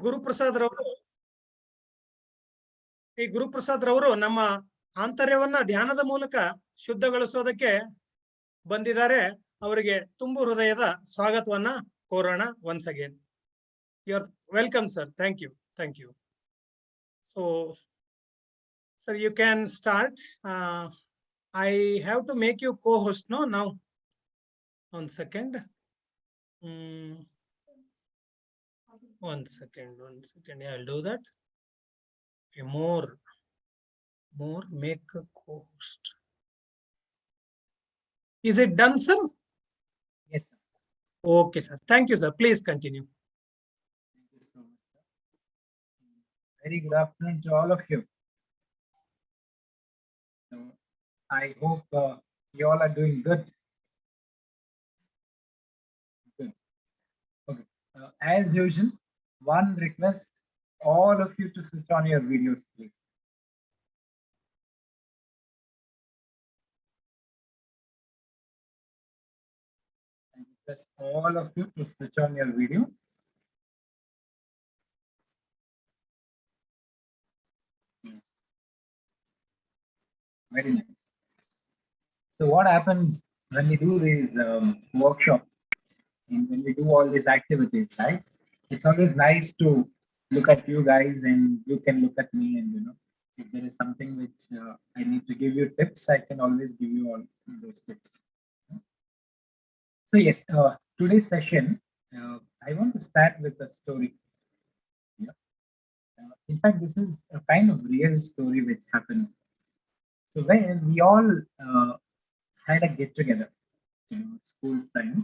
ಗುರುಪ್ರಸಾದ್ ರವರು ನಮ್ಮ ಆಂತರ್ಯವನ್ನ ಧ್ಯಾನದ ಮೂಲಕ ಶುದ್ಧಗೊಳಿಸೋದಕ್ಕೆ ಬಂದಿದ್ದಾರೆ. ಅವರಿಗೆ ತುಂಬು ಹೃದಯದ ಸ್ವಾಗತವನ್ನ ಕೋರೋಣ. Once again you are welcome sir. Thank you. So sir, you can start. I have to make you co-host now. 1 second. 1 second. Yeah, I'll do that. Okay, more make a co-host. Is it done, sir? Yes, sir. Okay, sir. Thank you, sir. Please continue. Thank you so much, sir. Very good afternoon to all of you. So, I hope you all are doing good. Good. Okay. As usual, one request: all of you to switch on your videos, please. I request all of you to switch on your video. Yes. Very nice. So what happens when we do these workshops and when we do all these activities, right? It's always nice to look at you guys and you can look at me, and if there is something which I need to give you tips, I can always give you all those tips. So yes, today's session, I want to start with a story. Yeah. In fact, this is a kind of real story which happened. So when we all had a get together, school friends,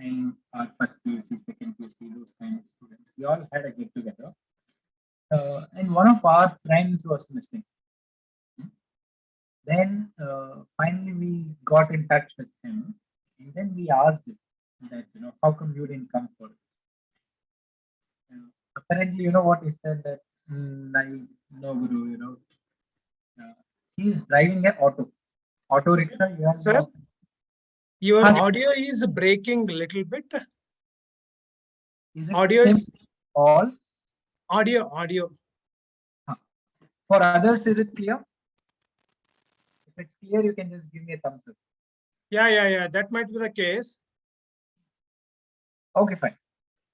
and our first PUC, second PUC, those kind of students, we all had a get together, and one of our friends was missing. Then finally we got in touch with him, and then we asked him that how come you didn't come for it? Apparently, what he said, that I no Guru, he's driving an auto rickshaw. Sir, your Yes. audio is breaking a little bit. Is it Audio same is all? audio. For others, is it clear? If it's clear, you can just give me a thumbs up. Yeah. That might be the case. Okay, fine.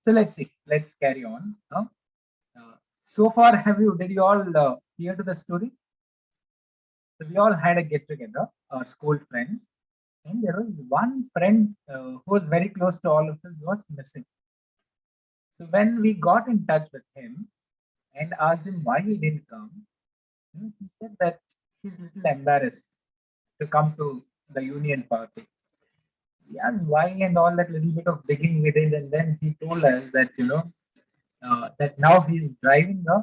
So let's see. Let's carry on. So far, did you all hear to the story? So we all had a get together, our school friends, and there was one friend who was very close to all of us was missing. So when we got in touch with him and asked him why he didn't come, he said that he's a little embarrassed to come to the union party. He asked why and all that little bit of digging we did, and then he told us that that now he's driving the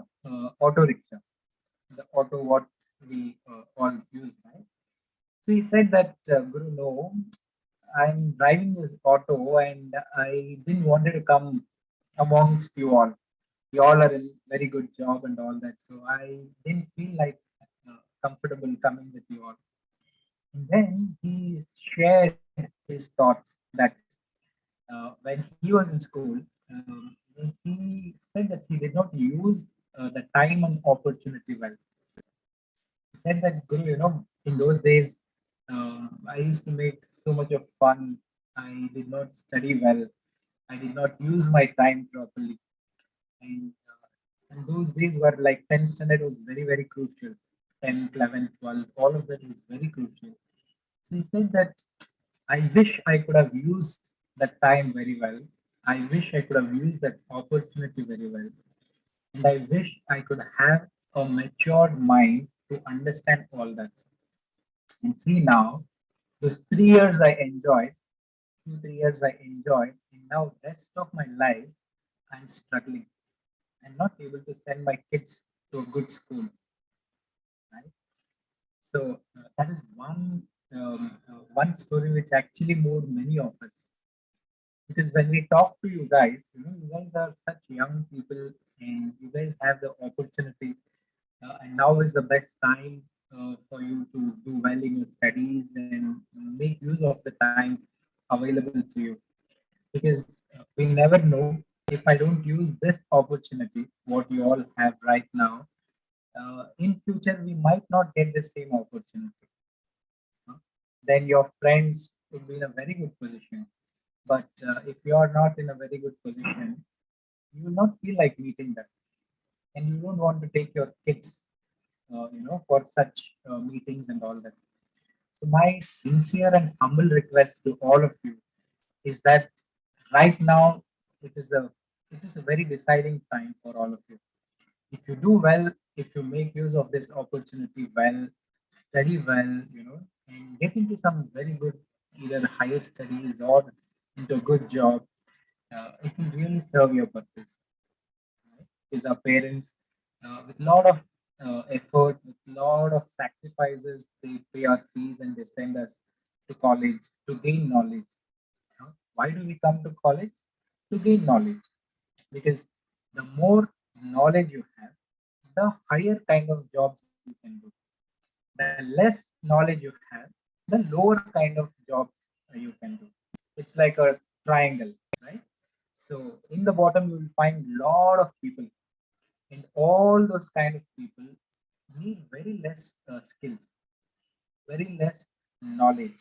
auto rickshaw, the auto what we all use, right? So he said that Guru, no, I'm driving this auto and I didn't want to come amongst you all. You all are in very good job and all that, so I didn't feel like comfortable coming with you all. And then he shared his thoughts that when he was in school, he said that he did not use the time and opportunity well. He said that, Guru, in those days, I used to make so much of fun. I did not study well. I did not use my time properly. And those days were like 10th standard was very, very crucial. 10th, 11th, 12th, all of that is very crucial. So he said that I wish I could have used that time very well. I wish I could have used that opportunity very well. And I wish I could have a matured mind to understand all that. And see now, those 3 years I enjoyed, 2, 3 years I enjoyed, and now rest of my life I'm struggling. I'm not able to send my kids to a good school. Right? So that is one story which actually moved many of us. Because when we talk to you guys, you guys are such young people and you guys have the opportunity, and now is the best time for you to do well in your studies and make use of the time available to you. Because we never know if I don't use this opportunity, what you all have right now, in future we might not get the same opportunity. Then your friends would be in a very good position. But if you are not in a very good position, you will not feel like meeting them, and you don't want to take your kids, for such meetings and all that. So my sincere and humble request to all of you is that right now it is a it is a very deciding time for all of you. If you do well, if you make use of this opportunity well, study well, and get into some very good either higher studies or into a good job, it will really serve your purpose. Right? Because our parents, with a lot of effort, with a lot of sacrifices, they pay our fees and they send us to college to gain knowledge. Why do we come to college? To gain knowledge. Because the more knowledge you have, the higher kind of jobs you can do. The less knowledge you have, the lower kind of jobs you can do. It's like a triangle, right? So in the bottom, you will find lot of people, and all those kind of people need very less skills, very less knowledge.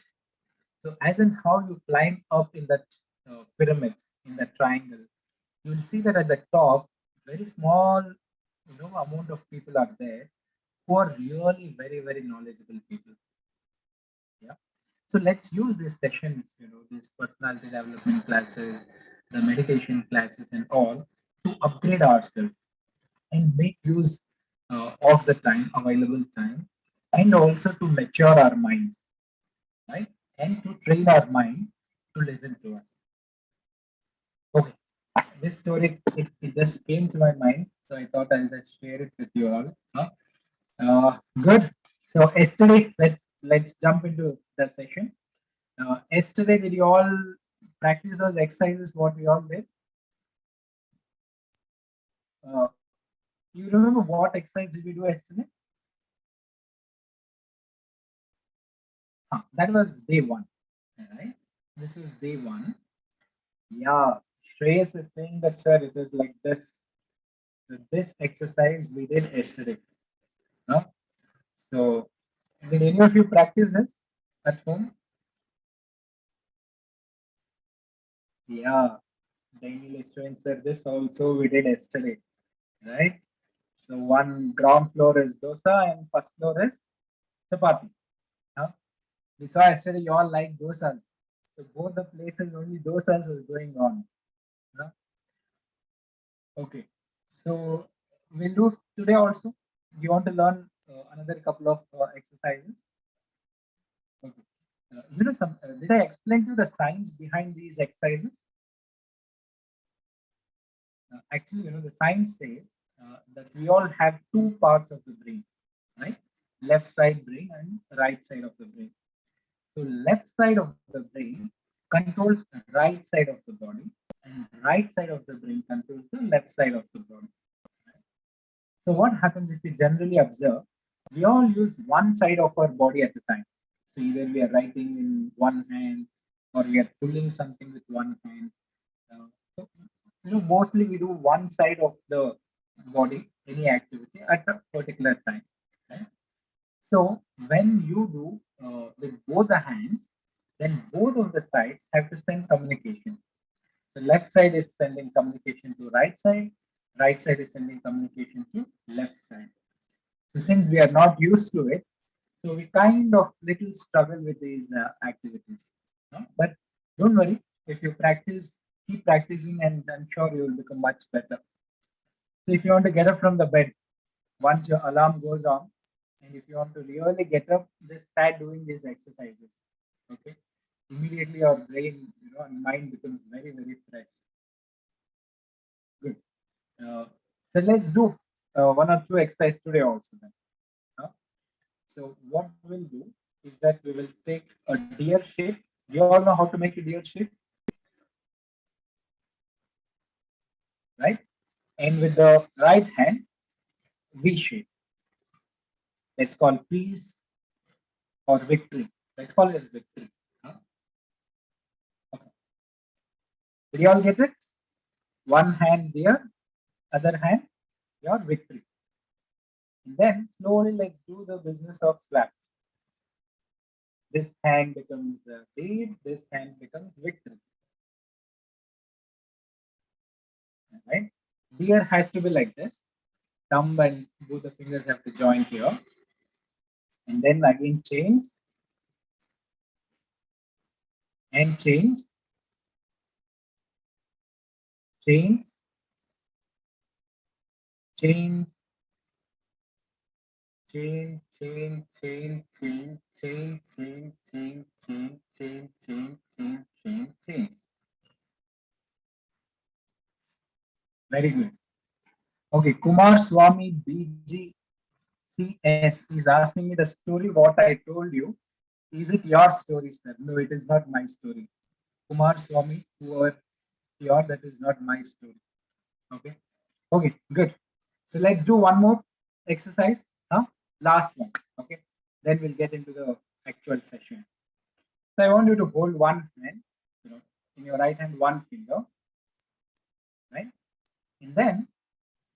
So as in how you climb up in that pyramid, in that triangle, you will see that at the top, very small, amount of people are there who are really very, very knowledgeable people. Yeah. So let's use these sessions, these personality development classes, the meditation classes, and all to upgrade ourselves and make use of the time, available time, and also to mature our mind, right? And to train our mind to listen to us. Okay. This story, it just came to my mind, so I thought I'll just share it with you all. Huh? Good. So yesterday, let's jump into the session. Yesterday, did you all practice those exercises? What we all did? Uh, you remember what exercise did we do yesterday? That was day one, right? This was day one. Yeah, Shreyas is saying that, sir, it is like this. So this exercise we did yesterday. No? So, did any of you practice this at home? Yeah, Daniel is showing, sir, this also we did yesterday, right? So, one ground floor is dosa and first floor is chapati. Huh? We saw yesterday you all like dosas. So, both the places only dosas was going on. Huh? Okay. So, we'll do today also. You want to learn another couple of exercises? Okay. Did I explain to you the science behind these exercises? Actually, the science says that we all have two parts of the brain, right? Left side brain and right side of the brain. So, left side of the brain controls the right side of the body, and right side of the brain controls the left side of the body. So, what happens if we generally observe? We all use one side of our body at a time. So, either we are writing in one hand or we are pulling something with one hand. So, mostly we do one side of the body, any activity at a particular time. Right? So, when you do with both the hands, then both of the sides have to send communication. So, left side is sending communication to right side is sending communication to left side. So since we are not used to it, so we kind of little struggle with these activities. No? But don't worry, if you practice, keep practicing, and I'm sure you will become much better. So if you want to get up from the bed, once your alarm goes on, and if you want to really get up, just start doing these exercises. Okay, immediately your brain, and mind becomes very, very fresh. Good. So let's do one or two exercises today also then. Huh? So what we'll do is that we will take a deer shape. You all know how to make a deer shape, right? And with the right hand, V shape. Let's call peace or victory. Let's call it as victory. Huh? Okay. Did you all get it? One hand there, other hand your victory. And then slowly let's do the business of swap. This hand becomes the lead, this hand becomes victory. Right? Here has to be like this. Thumb and both the fingers have to join here. And then again change and change, change, change, change, change, change, change, change, change, change, change, change, change, change, change, change. Very good. Okay, Kumar Swami BGCS is asking me the story what I told you. Is it your story, sir? No, it is not my story. Kumar Swami, whoever you are, that is not my story. Okay. Okay, good. So let's do one more exercise. Last one. Okay. Then we'll get into the actual session. So I want you to hold one hand, in your right hand, one finger, right? And then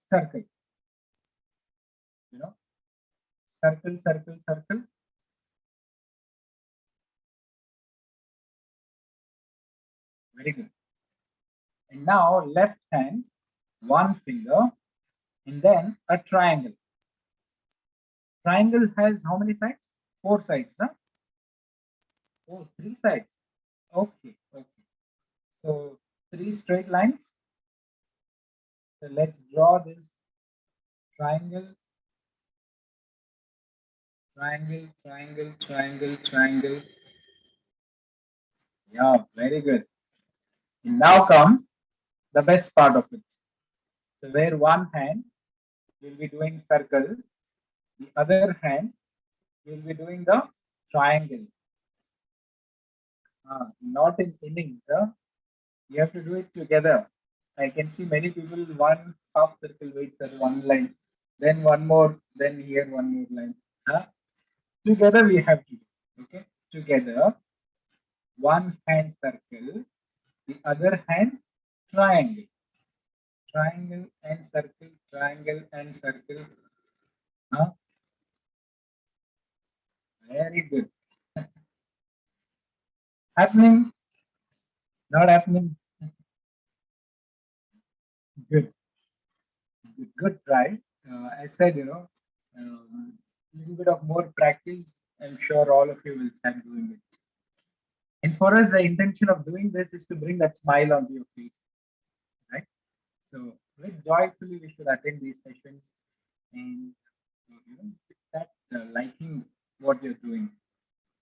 circle, circle, circle, circle. Very good. And now left hand, one finger, and then a triangle. Triangle has how many sides? Four sides, huh? Oh, three sides. Okay, okay. So three straight lines. So let's draw this triangle, triangle, triangle, triangle, triangle. Yeah, very good. And now comes the best part of it. So where one hand will be doing circle, the other hand will be doing the triangle. Not in innings, huh? You have to do it together. I can see many people one half circle waits at one line, then one more, then here one more line. Huh? Together we have to do. Okay, together. One hand circle, the other hand triangle. Triangle and circle, triangle and circle. Huh? Very good. Happening, not happening. Good, good try. I said, little bit of more practice. I'm sure all of you will start doing it. And for us, the intention of doing this is to bring that smile onto your face, right? So, with joyfully, we should attend these sessions and start liking what you're doing.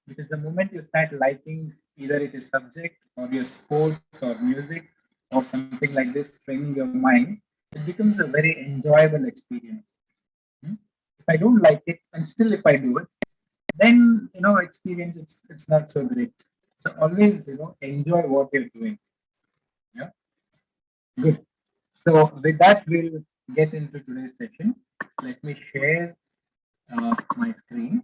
Because the moment you start liking either it is subject or your sports or music or something like this, training your mind, it becomes a very enjoyable experience. If I don't like it, and still if I do it, then experience it's not so great. So always enjoy what you're doing. Yeah, good. So with that, we'll get into today's session. Let me share my screen.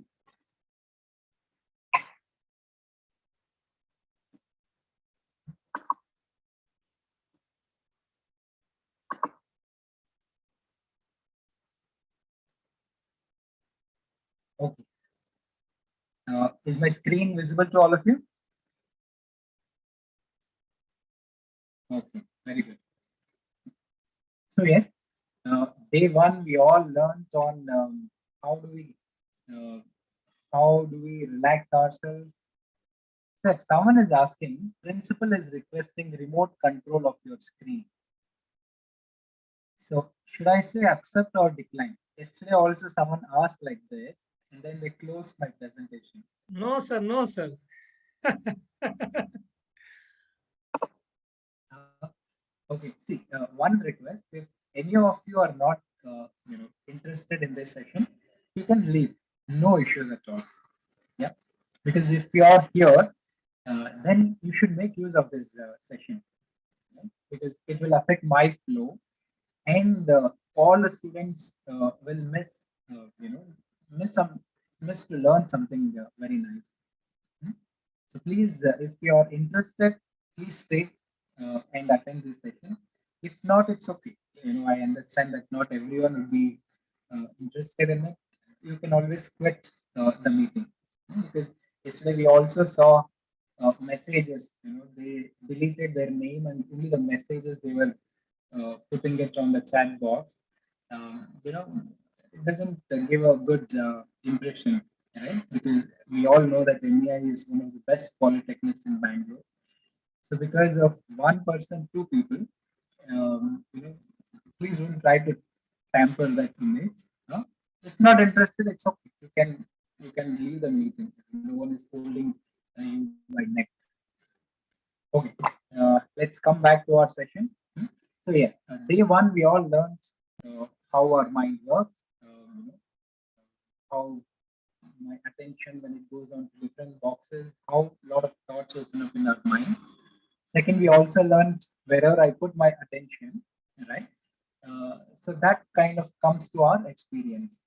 Okay. Is my screen visible to all of you? Okay, very good. So yes, day one we all learned on how do we uh, relax ourselves. That someone is asking, principal is requesting remote control of your screen. So should I say accept or decline? Yesterday also someone asked like that, and then they closed my presentation. No, sir. No, sir. Okay, see, one request: if any of you are not, interested in this session, you can leave. No issues at all. Yeah, because if you are here, then you should make use of this session, right? Because it will affect my flow, and all the students will miss some, miss to learn something very nice. Hmm? So please, if you are interested, please stay and attend this session. If not, it's okay. I understand that not everyone will be interested in it. You can always quit the meeting. Because yesterday we also saw messages. They deleted their name and only the messages they were putting it on the chat box. It doesn't give a good impression, right? Because we all know that MEI is one of the best polytechnics in Bangalore. So because of one person, two people, please don't try to tamper that image. No? If not interested, it's okay. You can leave the meeting. No one is holding you by neck. Okay. Let's come back to our session. So yes, day one we all learned how our mind works, how my attention when it goes on to different boxes, how a lot of thoughts open up in our mind. Second, we also learned wherever I put my attention, right? So that kind of comes to our experience.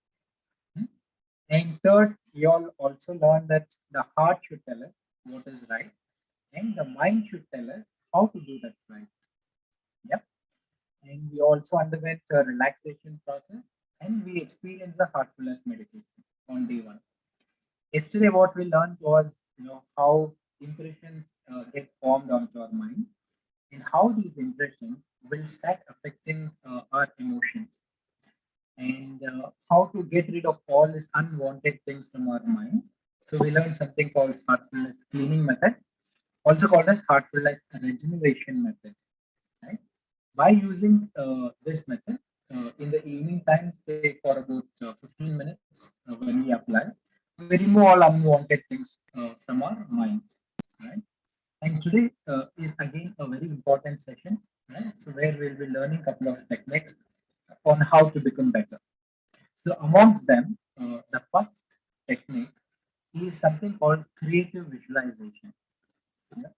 And third, we all also learned that the heart should tell us what is right, and the mind should tell us how to do that right. Yep. And we also underwent a relaxation process, and we experienced the heartfulness meditation on day one. Yesterday, what we learned was, how impressions get formed onto our mind and how these impressions will start affecting our emotions and how to get rid of all these unwanted things from our mind. So we learned something called heartfulness cleaning method, also called as heartfulness regeneration method. Right? By using this method in the evening time, say for about 15 minutes when we apply, we remove all unwanted things from our mind. Right? And today is again a very important session, right? So where we'll be learning a couple of techniques on how to become better. So amongst them, the first technique is something called creative visualization. Yeah.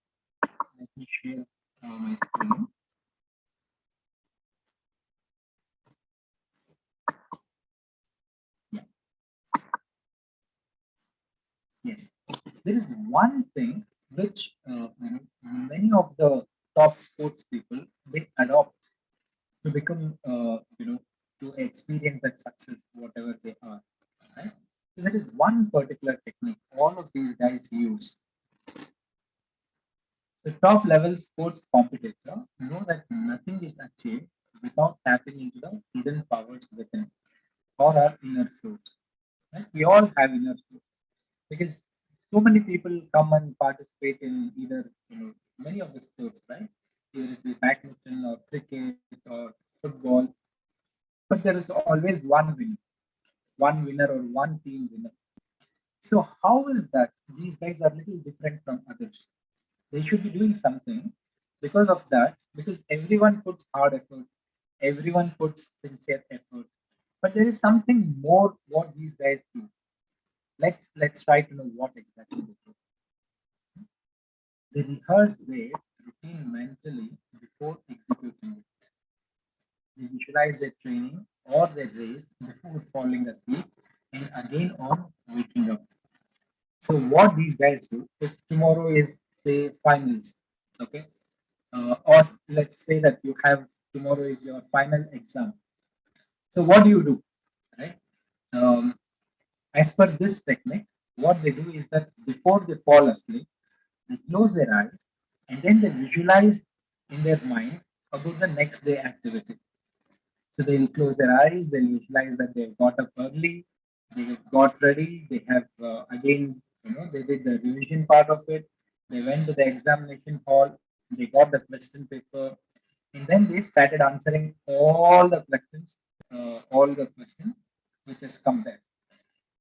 Let me share my screen. Yeah. Yes. There is one thing which many of the top sports people they adopt to become to experience that success whatever they are, right? So there is one particular technique all of these guys use. The top level sports competitor know that nothing is achieved without tapping into the hidden powers within or our inner source, right? We all have inner source because so many people come and participate in either many of the sports, right? Either it be badminton or cricket or football, but there is always one winner or one team winner. So how is that these guys are little different from others? They should be doing something because of that, because everyone puts hard effort, everyone puts sincere effort, but there is something more what these guys do. Let's try to know what exactly they do. They rehearse their routine mentally before executing it. They visualize their training or their race before falling asleep and again on waking up. So what these guys do, if tomorrow is say finals, okay, or let's say that you have tomorrow is your final exam. So what do? Right? Um, as per this technique, what they do is that before they fall asleep, they close their eyes and then they visualize in their mind about the next day activity. So they will close their eyes, they'll visualize that they got up early, they got ready, they have again, they did the revision part of it, they went to the examination hall, they got the question paper, and then they started answering all the questions which has come there.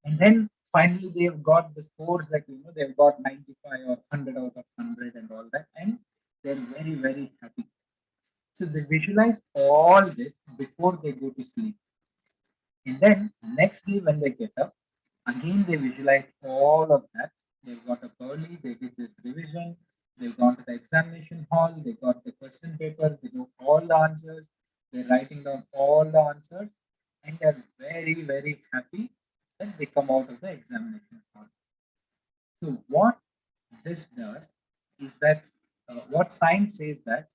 And then finally they've got the scores that they've got 95 or 100 out of 100 and all that, and they're very, very happy. So they visualize all this before they go to sleep. And then next day when they get up, again they visualize all of that. They've got up early, they did this revision, they've gone to the examination hall, they got the question paper, they know all the answers, they're writing down all the answers, and they're very, very happy when they come out of the examination hall. So what this does is that what science says that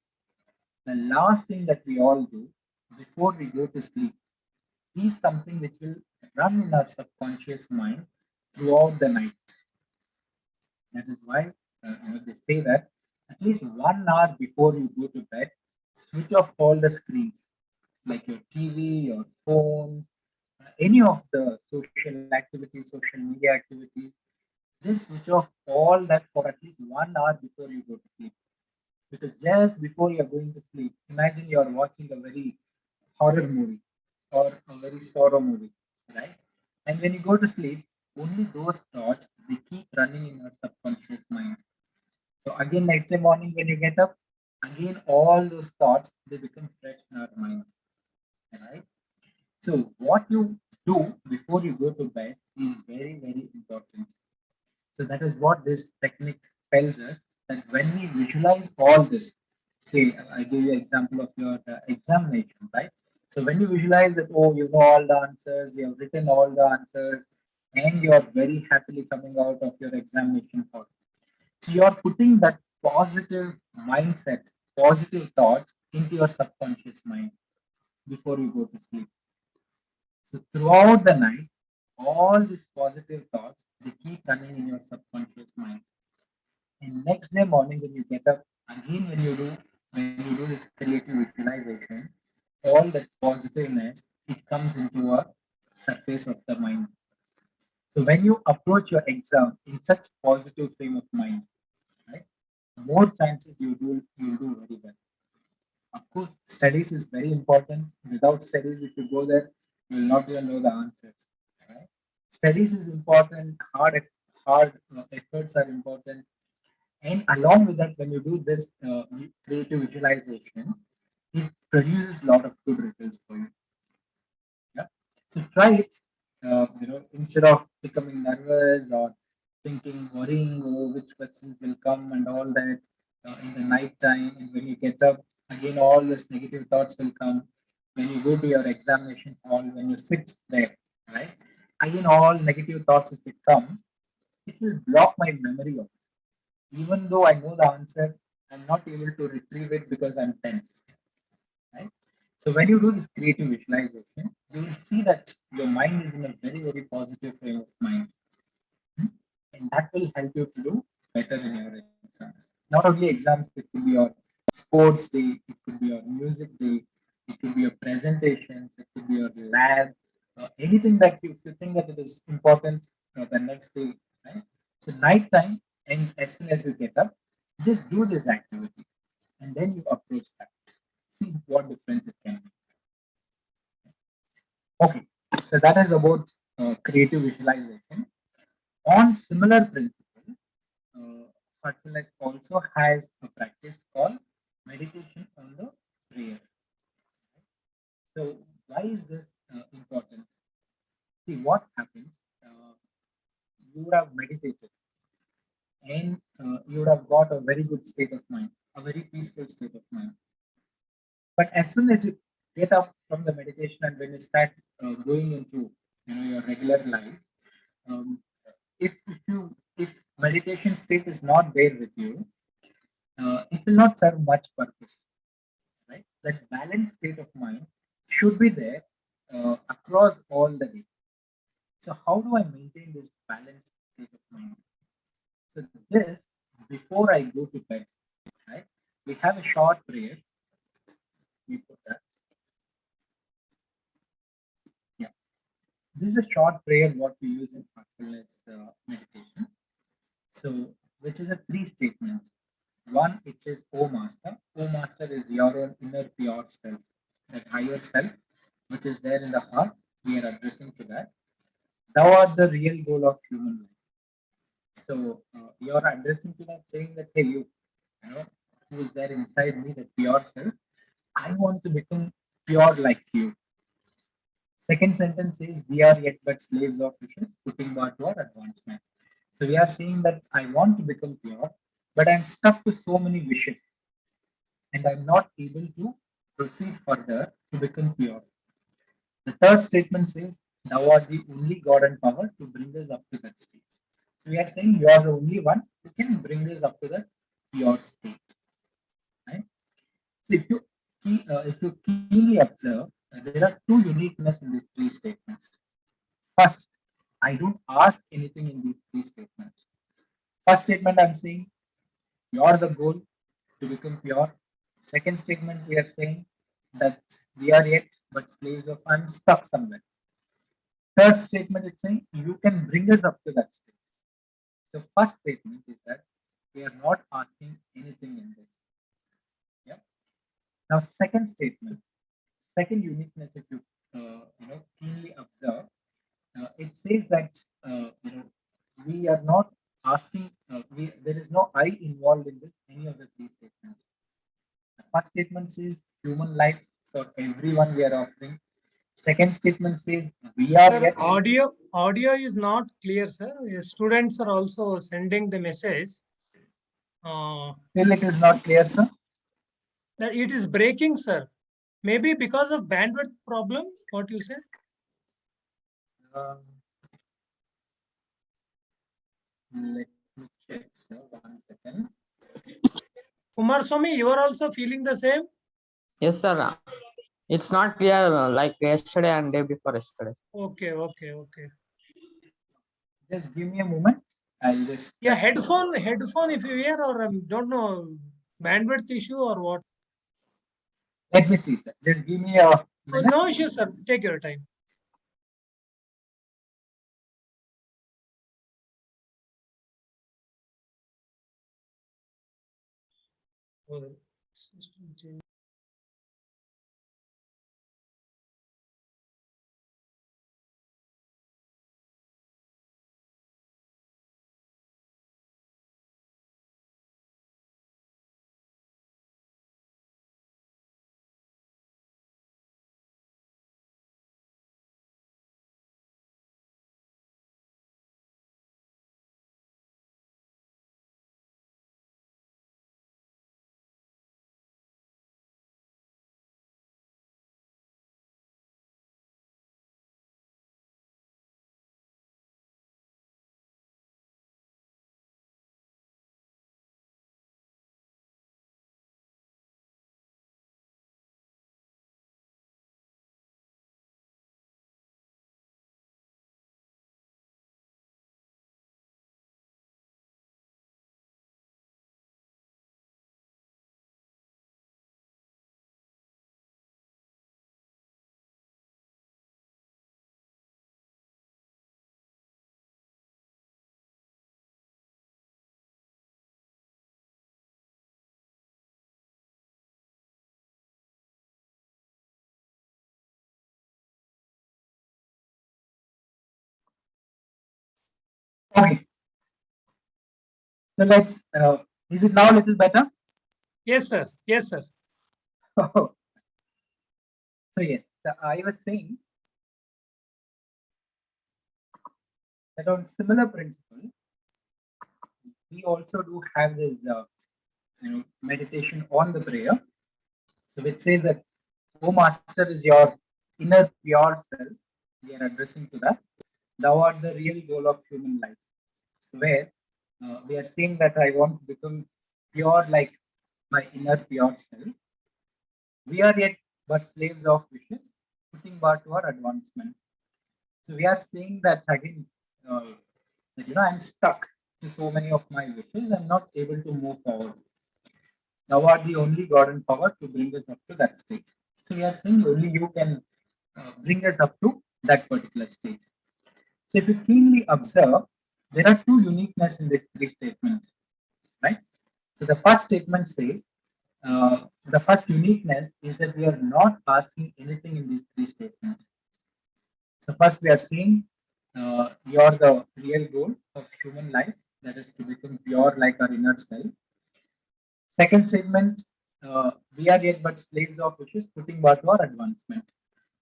the last thing that we all do before we go to sleep is something which will run in our subconscious mind throughout the night. That is why they say that at least 1 hour before you go to bed, switch off all the screens like your TV, your phones, any of the social activities, social media activities. Just switch off all that for at least 1 hour before you go to sleep. Because just before you're going to sleep, imagine you're watching a very horror movie or a very sorrow movie, right? And when you go to sleep, only those thoughts they keep running in your subconscious mind. So again, next day morning when you get up, again all those thoughts they become fresh in our mind, right? So what you do before you go to bed is very very important. So that is what this technique tells us that when we visualize all this, say I give you an example of your examination, right? So when you visualize that, oh, you know all the answers, you have written all the answers, and you are very happily coming out of your examination hall. So you are putting that positive mindset, positive thoughts into your subconscious mind before you go to sleep. So throughout the night, all these positive thoughts they keep running in your subconscious mind. And next day morning when you get up, again when you do this creative visualization, all that positiveness it comes into a surface of the mind. So when you approach your exam in such positive frame of mind, right, more chances you do very well. Of course, studies is very important. Without studies, if you go there, you will not even know the answers. Right? Studies is important. Hard efforts are important. And along with that, when you do this creative visualization, it produces a lot of good results for you. Yeah. So try it. Instead of becoming nervous or thinking, worrying, oh, which questions will come and all that in the night time, and when you get up, again all those negative thoughts will come. When you go to your examination hall, when you sit there, right? Again, all negative thoughts if it comes, it will block my memory of it. Even though I know the answer, I'm not able to retrieve it because I'm tense. Right? So when you do this creative visualization, you will see that your mind is in a very, very positive frame of mind. Hmm? And that will help you to do better in your exams. Not only exams, it could be your sports day, it could be your music day, it could be your presentations, it could be your lab, anything that you think that it is important the next day, right? So night time, and as soon as you get up, just do this activity, and then you approach that. See what difference it can make. Okay, so that is about creative visualization. On similar principle, uh, Heartfulness also has a practice called meditation on the prayer. So why is this important? See what happens. You would have meditated and you would have got a very good state of mind, a very peaceful state of mind. But as soon as you get up from the meditation and when you start going into your regular life, um, if meditation state is not there with you, it will not serve much purpose, right? That balanced state of mind should be there across all the day. So how do I maintain this balanced state of mind? So this before I go to bed, right? We have a short prayer. We put that. Yeah, this is a short prayer what we use in mindfulness meditation. So which is a three statements. One, it says, "O Master." O Master is your own inner pure self, that higher self, which is there in the heart. We are addressing to that. Thou art the real goal of human life. So you are addressing to that, saying that, hey, you know, who is there inside me, that pure self. I want to become pure like you. Second sentence says, we are yet but slaves of wishes, putting God to our advancement. So we are saying that I want to become pure, but I'm stuck to so many wishes, and I'm not able to proceed further to become pure. The third statement says, thou art the only God and power to bring us up to that state. So we are saying you are the only one who can bring us up to that pure state. Right? So if you if you keenly observe, there are two uniqueness in these three statements. First, I don't ask anything in these three statements. First statement, I'm saying you're the goal to become pure. Second statement, we are saying that we are yet but slaves of I'm stuck somewhere. Third statement is saying you can bring us up to that state. The first statement is that we are not asking anything in this. Yeah. Now, second statement, second uniqueness, if you keenly observe, it says that we are not asking. There is no I involved in this any of the three statements. The first statement says human life for everyone we are offering. Second statement says we are Sir, yet. audio is not clear, sir. Students are also sending the message. Still, it is not clear, sir. That it is breaking, sir. Maybe because of bandwidth problem. What you say? Um, let me check, sir. 1 second. Kumar Swami, you are also feeling the same? Yes, sir. It's not clear like yesterday and day before yesterday. Okay. Just give me a moment. I'll just. Yeah, headphone if you hear, or don't know, bandwidth issue or what. Let me see, sir. Just give me a minute. No issue, sir. Take your time. System change. Okay. So let's. Is it now a little better? Yes, sir. Yes, sir. So yes, I was saying that on similar principle, we also do have this meditation on the prayer. So which says that, O Master is your inner pure self. We are addressing to that. Thou art the real goal of human life. Where we are saying that I want to become pure like my inner pure self. We are yet but slaves of wishes, putting bar to our advancement. So we are saying that again, that I'm stuck to so many of my wishes. I'm not able to move forward. Thou art the only God and power to bring us up to that state. So we are saying only you can bring us up to that particular state. So if you keenly observe, there are two uniqueness in these three statements, right? So the first statement says, the first uniqueness is that we are not asking anything in these three statements. So first we are saying you're the real goal of human life, that is to become pure like our inner self. Second statement, we are yet but slaves of wishes, putting bar to our advancement.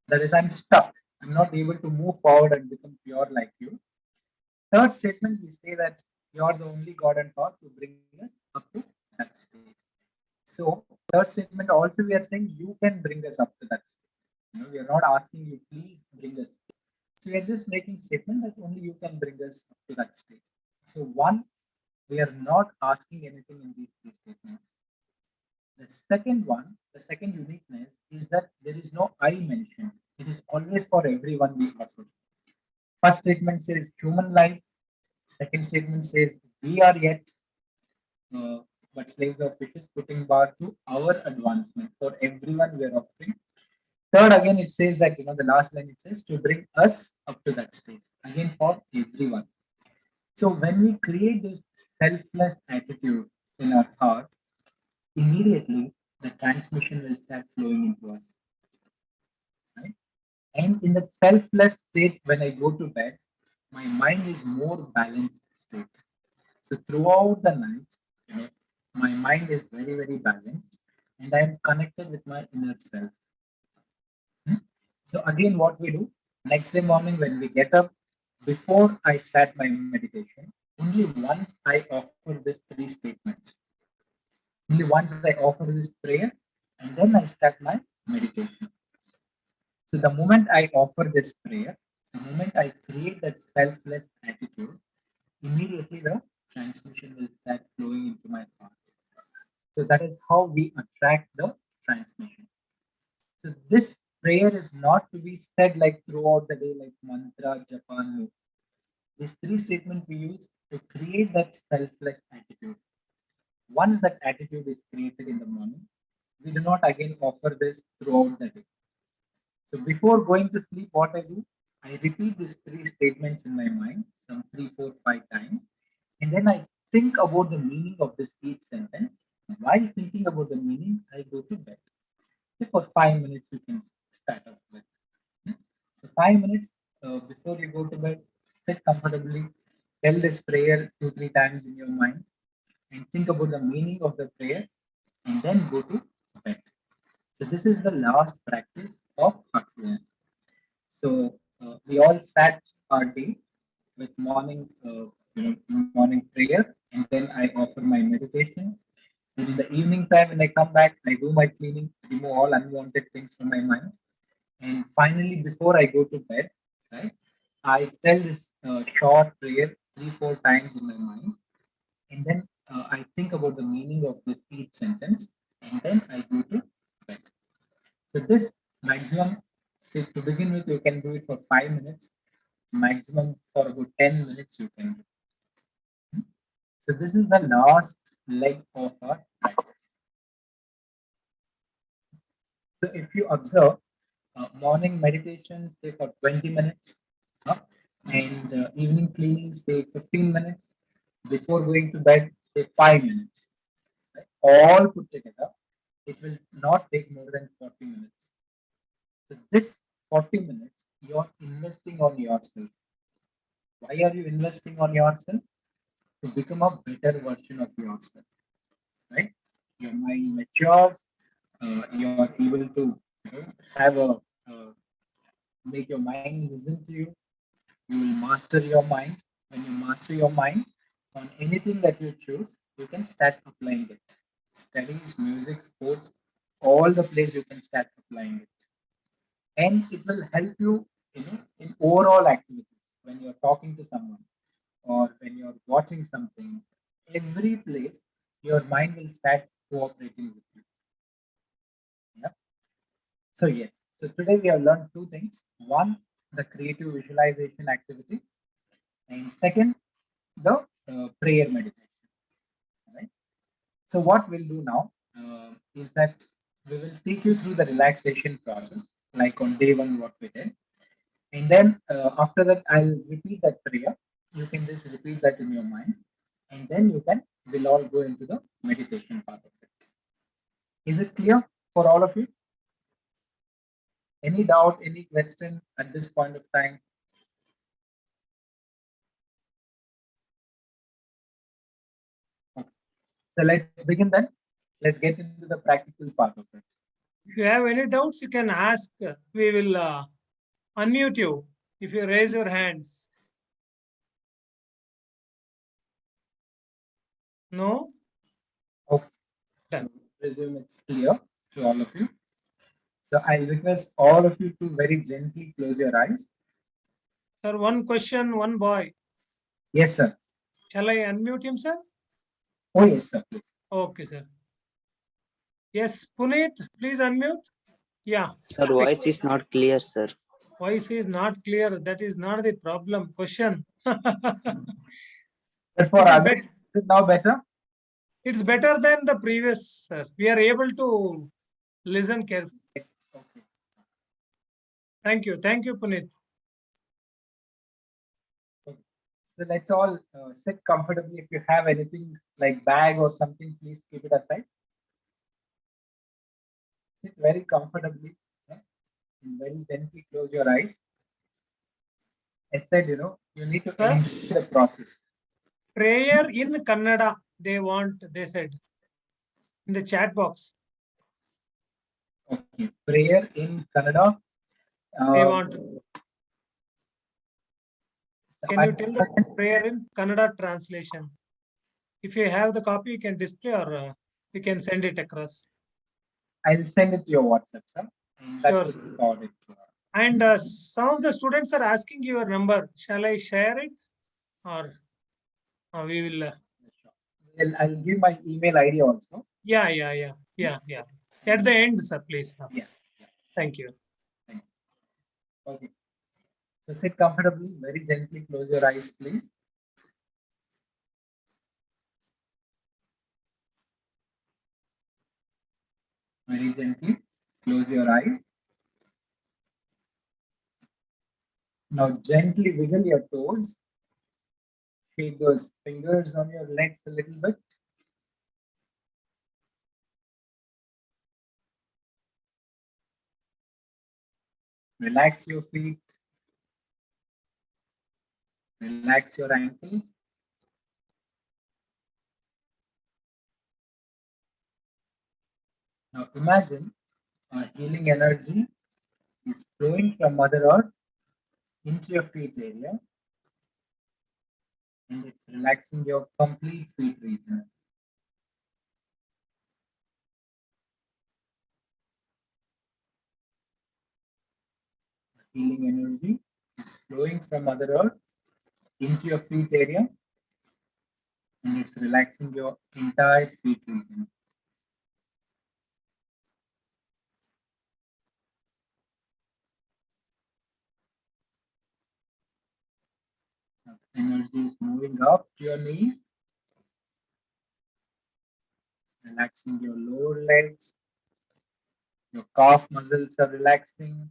That is, I'm stuck. I'm not able to move forward and become pure like you. Third statement, we say that you are the only God and power to bring us up to that state. So, third statement also we are saying you can bring us up to that state. We are not asking you, please bring us. So, we are just making statement that only you can bring us up to that state. So, one, we are not asking anything in these three statements. The second one, the second uniqueness is that there is no I mentioned. It is always for everyone we offer. First statement says human life. Second statement says we are yet but slaves of fishes, putting bar to our advancement. For everyone we are offering. Third, again, it says that, the last line it says to bring us up to that state. Again, for everyone. So when we create this selfless attitude in our heart, immediately the transmission will start flowing into us. Right? And in the selfless state, when I go to bed, my mind is more balanced state. So throughout the night, my mind is very, very balanced and I am connected with my inner self. So again, what we do next day morning when we get up, before I start my meditation, only once I offer these three statements. Only once I offer this prayer, and then I start my meditation. So the moment I offer this prayer, the moment I create that selfless attitude, immediately the transmission will start flowing into my heart. So that is how we attract the transmission. So this prayer is not to be said like throughout the day, like mantra, japan. These three statements we use to create that selfless attitude. Once that attitude is created in the morning, we do not again offer this throughout the day. So before going to sleep, what I do, I repeat these three statements in my mind, some 3, 4, 5 times, and then I think about the meaning of this each sentence. While thinking about the meaning, I go to bed. So for 5 minutes, you can start off with. So 5 minutes before you go to bed, sit comfortably, tell this prayer 2, 3 times in your mind, and think about the meaning of the prayer, and then go to bed. So this is the last practice of heartfulness. So we all start our day with morning prayer, and then I offer my meditation. And in the evening time, when I come back, I do my cleaning, remove all unwanted things from my mind. And finally, before I go to bed, right, I tell this short prayer 3, 4 times in my mind, and then I think about the meaning of this each sentence, and then I go to bed. So this maximum, say to begin with, you can do it for 5 minutes. Maximum for about 10 minutes you can do. So this is the last leg of our practice. So if you observe, morning meditation say for 20 minutes, and evening cleaning say 15 minutes. Before going to bed, say 5 minutes. Right? All put together, it will not take more than 40 minutes. So this 40 minutes, you're investing on yourself. Why are you investing on yourself? To become a better version of yourself, right? Your mind matures, you are able to have make your mind listen to you. You will master your mind. When you master your mind on anything that you choose, you can start applying it. Studies, music, sports, all the place you can start applying it. And it will help you, in overall activities when you're talking to someone or when you're watching something. Every place, your mind will start cooperating with you. Yeah. So yes. So today we have learned two things. One, the creative visualization activity, and second, the prayer meditation. Right. So what we'll do now is that we will take you through the relaxation process, like on day one what we did, and then after that I'll repeat that prayer. You can just repeat that in your mind, and then we'll all go into the meditation part of it. Is it clear for all of you? Any doubt, any question at this point of time? Okay. So let's begin then. Let's get into the practical part of it. If you have any doubts, you can ask. We will unmute you if you raise your hands. No? Okay. Done. So presume it's clear to all of you. So I request all of you to very gently close your eyes. Sir, one question, one boy. Yes, sir. Shall I unmute him, sir? Oh, yes, sir. Please. Okay, sir. Yes, Puneet, please unmute. Yeah, Sir, speak. voice is not clear, sir. Voice is not clear. That is not the problem. Question. But for It is others, is it now better? It's better than the previous, sir. We are able to listen carefully. Okay. Thank you. Thank you, Puneet. So let's all sit comfortably. If you have anything like bag or something, please keep it aside. Sit very comfortably, and very gently close your eyes. I said, you need to Sir? enjoy the process. Prayer in Kannada, they said in the chat box. Okay. Prayer in Kannada. They want. Can you tell the I- prayer in Kannada translation? If you have the copy, you can display or we can send it across. I'll send it to your WhatsApp, sir. And that Sure, will sir. be forwarded to her. And some of the students are asking your number. Shall I share it or we will? I'll give my email ID also. Yeah. At the end, sir, please. Yeah. Thank you. Okay. So sit comfortably, very gently close your eyes, please. Very gently close your eyes. Now gently wiggle your toes. Shake those fingers on your legs a little bit. Relax your feet. Relax your ankles. Now imagine a healing energy is flowing from Mother Earth into your feet area, and it's relaxing your complete feet region. Healing energy is flowing from Mother Earth into your feet area, and it's relaxing your entire feet region. Now, energy is moving up to your knees, relaxing your lower legs. Your calf muscles are relaxing.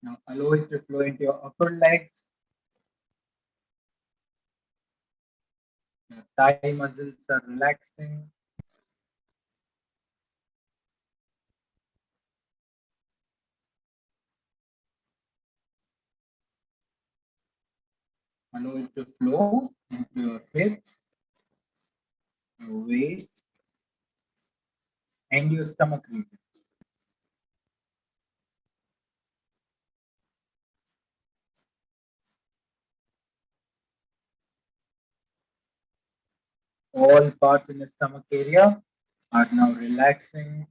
Now allow it to flow into your upper legs. Your thigh muscles are relaxing. Allow it to flow into your hips, your waist, and your stomach region. All parts in the stomach area are now relaxing.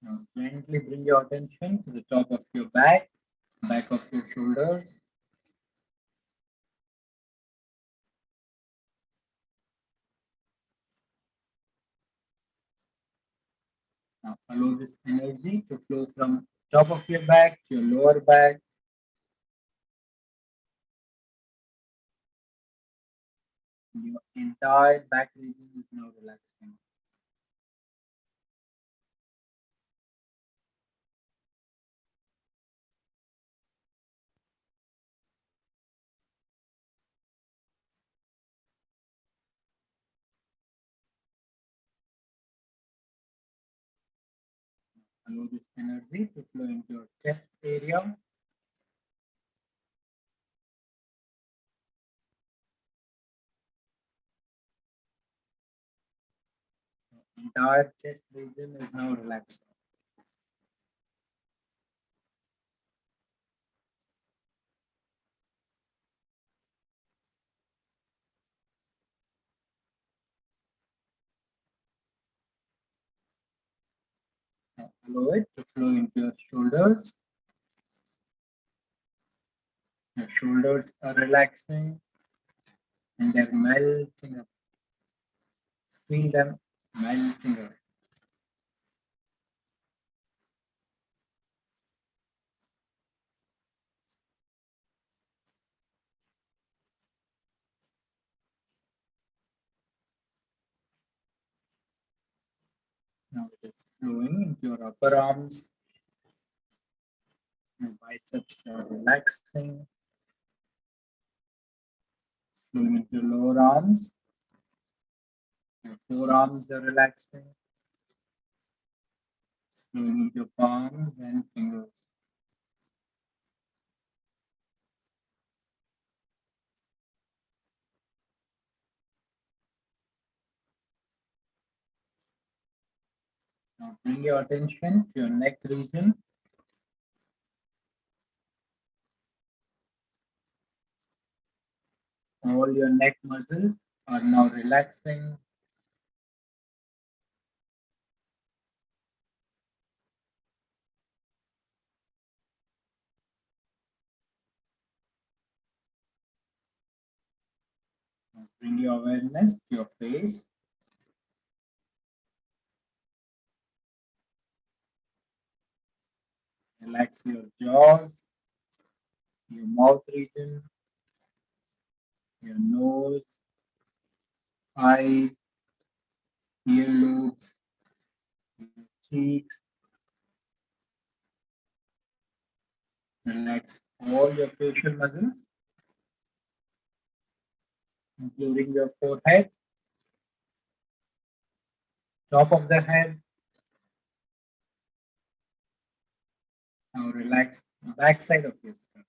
Now gently bring your attention to the top of your back of your shoulders. Now allow this energy to flow from top of your back to your lower back. Your entire back region is now relaxing. Allow this energy to flow into your chest area. Entire chest region is now relaxed. Allow it to flow into your shoulders. Your shoulders are relaxing and they're melting up. Feel them melting up. Now it is flowing into your upper arms. Your biceps are relaxing. Flowing into your lower arms. Your forearms are relaxing. Flowing into your palms and fingers. Now bring your attention to your neck region. All your neck muscles are now relaxing. Now bring your awareness to your face. Relax your jaws, your mouth region, your nose, eyes, earlobes, your cheeks. Relax all your facial muscles, including your forehead, top of the head. Now relax the back side of your skull.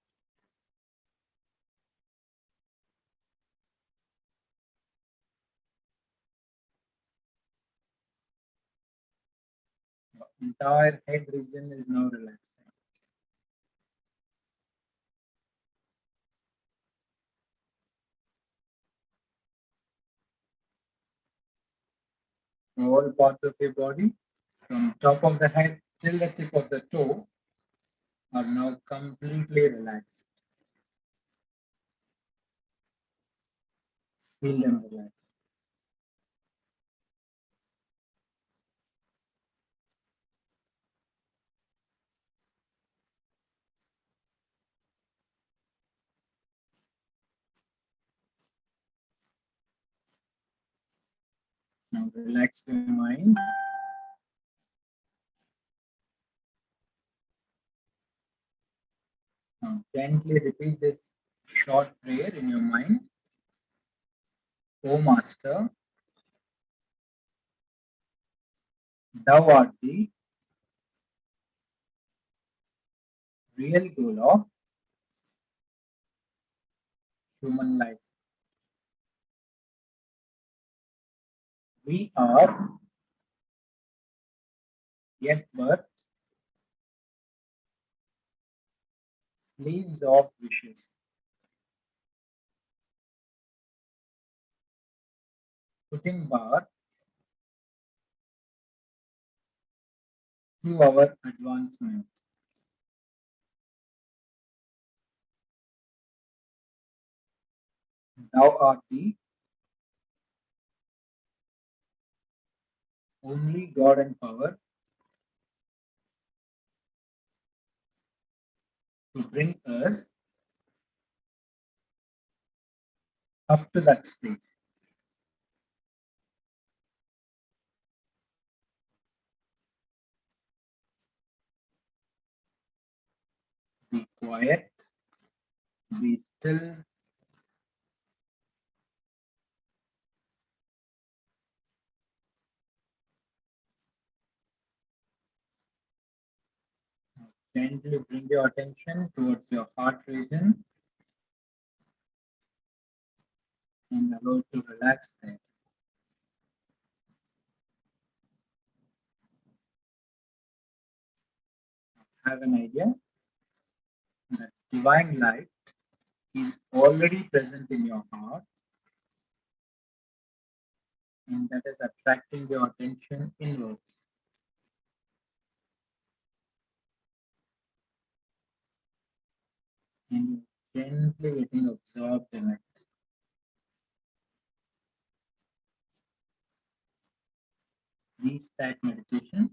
The entire head region is now relaxing. All parts of your body, from top of the head till the tip of the toe, are now completely relaxed. Feel them relax. Now relax your mind. Now gently repeat this short prayer in your mind. O Master, thou art the real goal of human life. We are yet but slaves of wishes. Putting bar to our advancement. Thou art the only God and power to bring us up to that state. Be quiet, be still, gently bring your attention towards your heart region and allow it to relax there. Have an idea that divine light is already present in your heart and that is attracting your attention inwards. and gently getting absorbed in it. Restart meditation.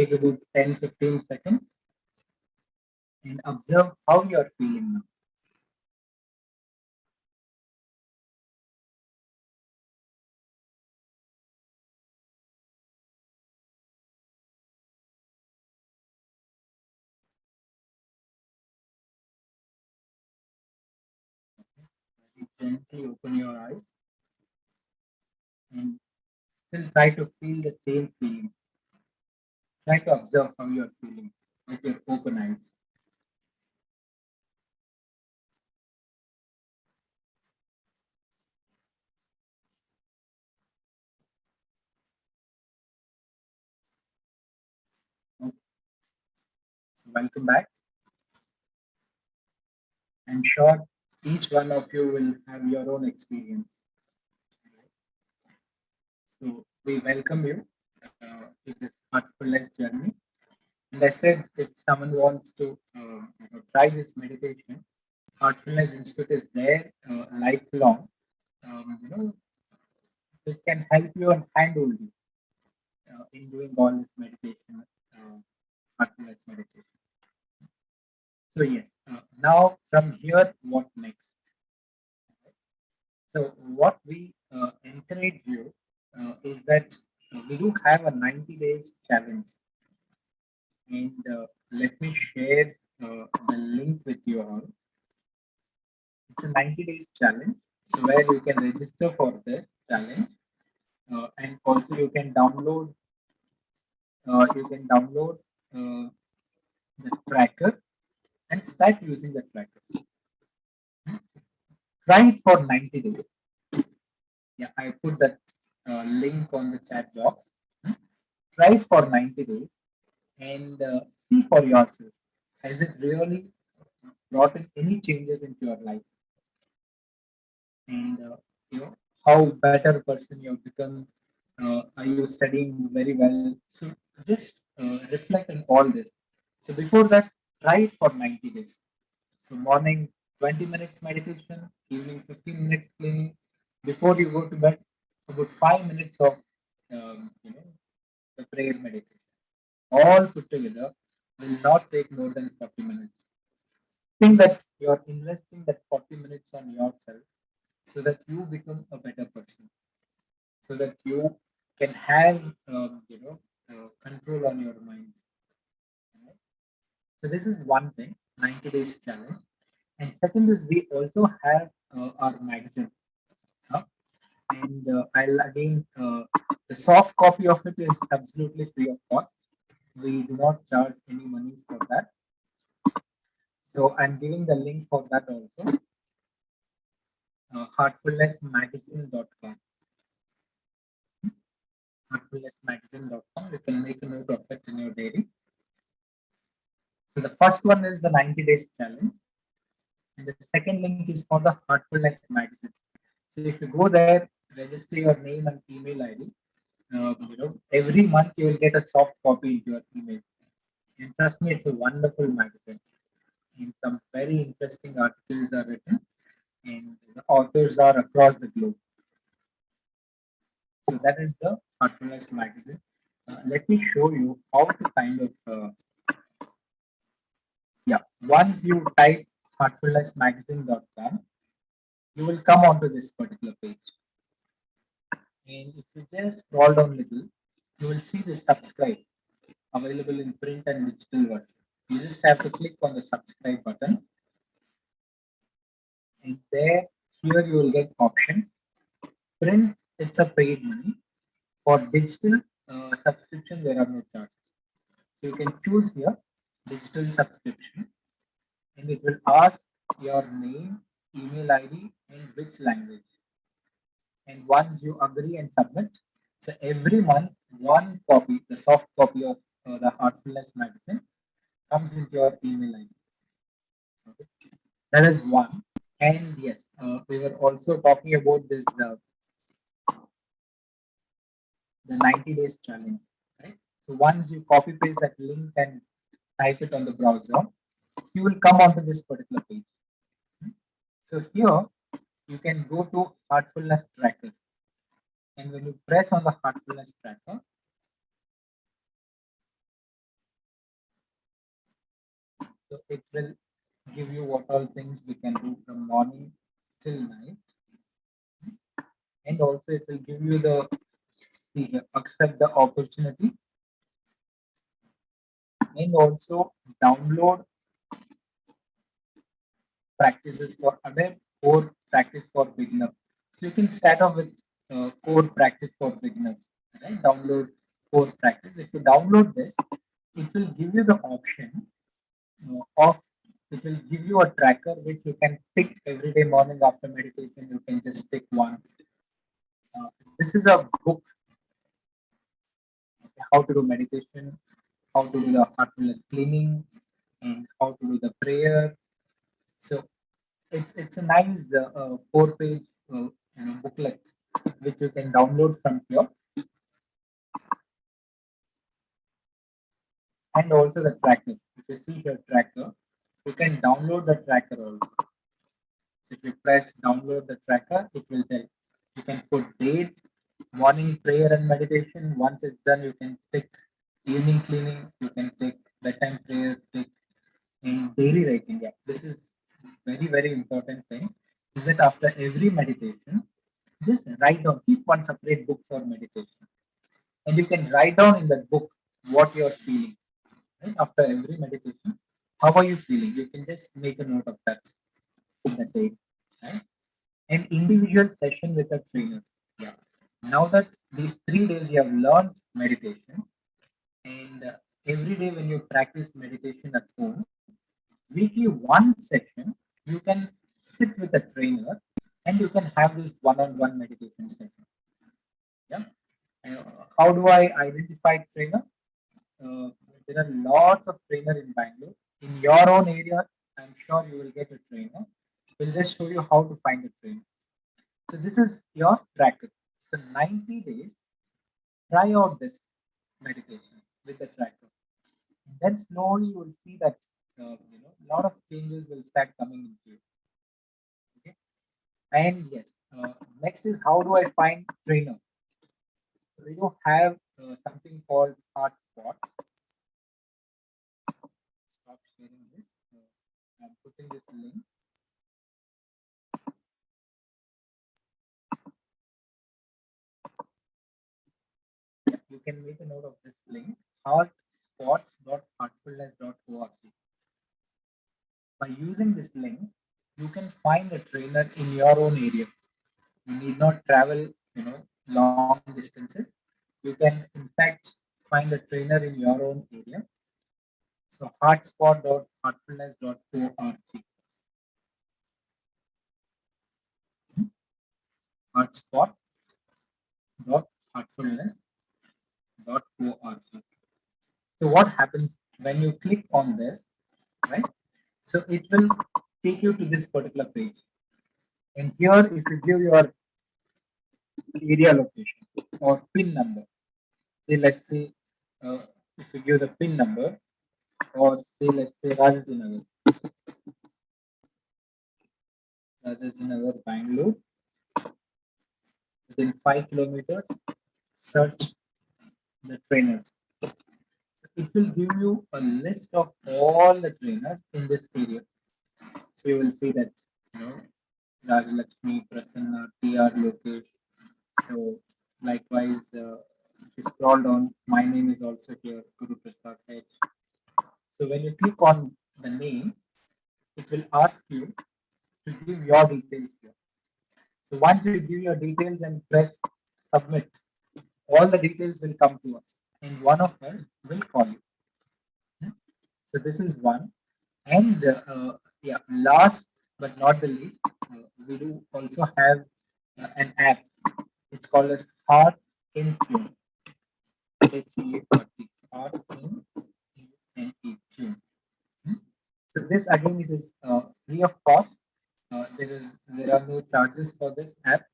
take about 10-15 seconds and observe how you are feeling now. Gently open your eyes and still try to feel the same feeling. Try to observe how you are feeling with your open eyes. Okay. So welcome back. I'm sure each one of you will have your own experience. So we welcome you to this heartfulness journey. And I said, if someone wants to try this meditation, Heartfulness Institute is there lifelong. You know, this can help you and handhold you in doing all this meditation, heartfulness meditation. So yes, now from here, what next? So what we encourage you is that we do have a 90 days challenge, and let me share the link with you all. It's a 90 days challenge, so where you can register for this challenge, and also you can download the tracker and start using the tracker. Try it for 90 days. Yeah, I put that link on the chat box. Try it for 90 days and see for yourself. Has it really brought in any changes into your life? And how better person you have become? Are you studying very well? So just reflect on all this. So before that, try it for 90 days. So morning 20 minutes meditation, evening 15 minutes cleaning. Before you go to bed, about 5 minutes of the prayer meditation. All put together will not take more than 40 minutes. Think that you're investing that 40 minutes on yourself so that you become a better person, so that you can have control on your mind. Right? So this is one thing, 90 days challenge. And second is we also have our magazine. Huh? And I'll again, the soft copy of it is absolutely free of cost. We do not charge any monies for that. So I'm giving the link for that also. Heartfulnessmagazine.com. Heartfulnessmagazine.com. You can make a note of it in your diary. So the first one is the 90 days challenge. And the second link is for the Heartfulness magazine. So if you go there, register your name and email ID. Every month you will get a soft copy into your email. And trust me, it's a wonderful magazine. And some very interesting articles are written, and the authors are across the globe. So that is the Heartfulness magazine. Let me show you how to kind of once you type heartfulnessmagazine.com, you will come onto this particular page. And if you just scroll down a little, you will see the subscribe available in print and digital version. You just have to click on the subscribe button. And there, here you will get options. Print, it's a paid money. For digital subscription, there are no charges. So you can choose here, digital subscription. And it will ask your name, email ID, and which language. And once you agree and submit, so every month, one copy, the soft copy of the Heartfulness magazine comes into your email ID. Okay. That is one. And yes, we were also talking about this the 90 days challenge, right? So once you copy paste that link and type it on the browser, you will come onto this particular page. So here you can go to Heartfulness Tracker. And when you press on the Heartfulness Tracker, So it will give you what all things we can do from morning till night. And also it will give you the accept the opportunity and also download practices for other core practice for beginner. So you can start off with core practice for beginners. Right? Download core practice. If you download this, it will give you the option of it will give you a tracker which you can pick every day morning after meditation. You can just pick one. This is a book. Okay, how to do meditation, how to do the heartfulness cleaning, and how to do the prayer. So it's a nice 4-page booklet which you can download from here, and also the tracker. If you see your tracker, you can download the tracker also. If you press download the tracker, it will tell. You can put date, morning prayer and meditation. Once it's done, you can pick evening cleaning. You can pick bedtime prayer, pick in daily writing. Yeah, this is very important thing. Is that after every meditation, just write down. Keep one separate book for meditation, and you can write down in that book what you are feeling. Right after every meditation, how are you feeling? You can just make a note of that in the day. Right? An individual session with a trainer. Yeah. Now that these 3 days you have learned meditation, and every day when you practice meditation at home, weekly one session, you can sit with a trainer and you can have this one-on-one meditation session. Yeah. How do I identify trainer? Uh, there are lots of trainer in Bangalore. In your own area, I'm sure you will get a trainer. We'll just show you how to find a trainer. So this is your tracker. So 90 days, try out this meditation with the tracker. And then slowly you will see that a lot of changes will start coming into you. Okay. And yes, next is how do I find trainer? So we do have something called Hotspot. Stop sharing this. I'm putting this link. You can make a note of this link, hotspots.heartfulness.org. By using this link, you can find a trainer in your own area. You need not travel, long distances. You can, in fact, find a trainer in your own area. So hotspot.heartfulness.org. Hotspot.heartfulness.org. So what happens when you click on this, right? So it will take you to this particular page. And here, if you give your area location or PIN number, say let's say if you give the PIN number, or say let's say Rajajinagar, Bangalore, within 5 kilometers, search the trainers. It will give you a list of all the trainers in this area. So you will see that, Rajalakshmi, Prasanna, TR Lokesh. So likewise, if you scroll down, my name is also here, Guru Prasad H. So when you click on the name, it will ask you to give your details here. So once you give your details and press submit, all the details will come to us, and one of us will call you. So this is one. And yeah, last but not the least, we do also have an app. It's called as Heart in Tune. Heart in Tune. So this again, it is free of cost. There are no charges for this app.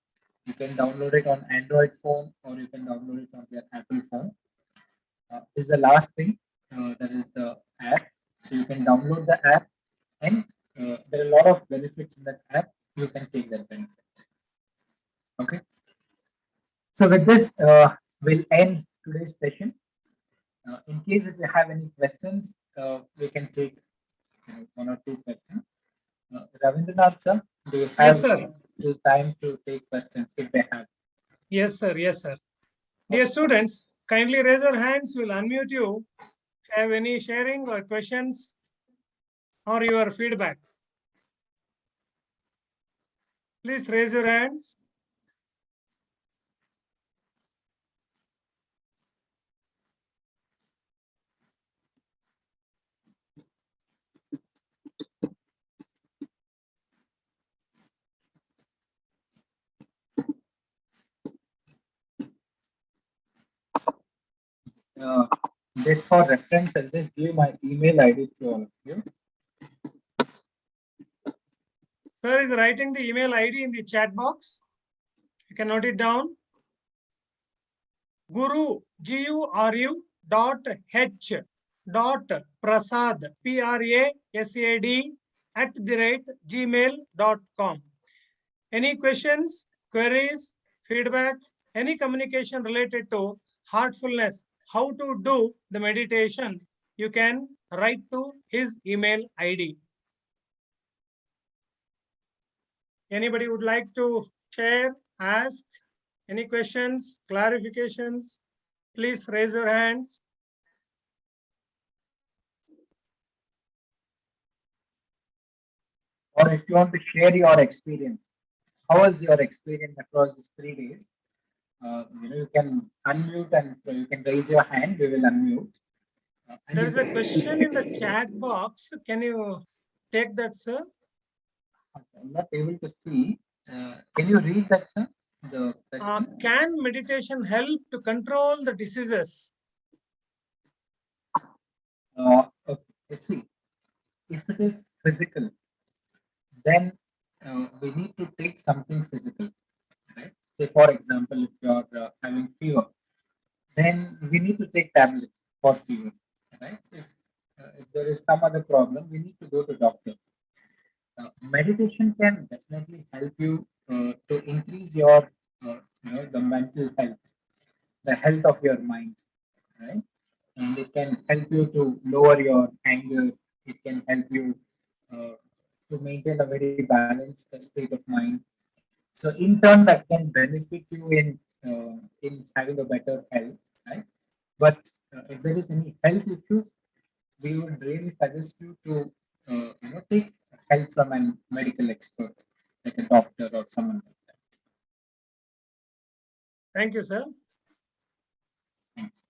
You can download it on Android phone or you can download it on your Apple phone. This is the last thing. That is the app. So you can download the app, and there are a lot of benefits in that app. You can take that benefit. Okay. So with this, we'll end today's session. In case if you have any questions, we can take one or two questions. Ravindranath sir, do you Yes, have sir. the time to take questions if they have? Yes, sir. Yes, sir. Dear students, kindly raise your hands. We'll unmute you. Have any sharing or questions or your feedback? Please raise your hands. Uh, just for reference, I'll just give my email ID to all of you. Sir is writing the email ID in the chat box. You can note it down. Guru, Guru dot H dot Prasad, PRASAD @gmail.com. Any questions, queries, feedback, any communication related to heartfulness, how to do the meditation, you can write to his email ID. Anybody would like to share, ask any questions, clarifications? Please raise your hands. Or if you want to share your experience, how was your experience across these 3 days? You can unmute and you can raise your hand. We will unmute. And There you is a can- question in the chat box. Can you take that, sir? I'm not able to see. Can you read that, sir? The question. Can meditation help to control the diseases? Okay, let's see. If it is physical, then we need to take something physical, right? Say, for example, if you are having fever, then we need to take tablets for fever, right? If there is some other problem, we need to go to doctor. Meditation can definitely help you to increase your, the mental health, the health of your mind, right? And it can help you to lower your anger. It can help you to maintain a very balanced state of mind. So in turn, that can benefit you in having a better health, right? But if there is any health issues, we would really suggest you to take help from a medical expert, like a doctor or someone like that. Thank you, sir. Thanks.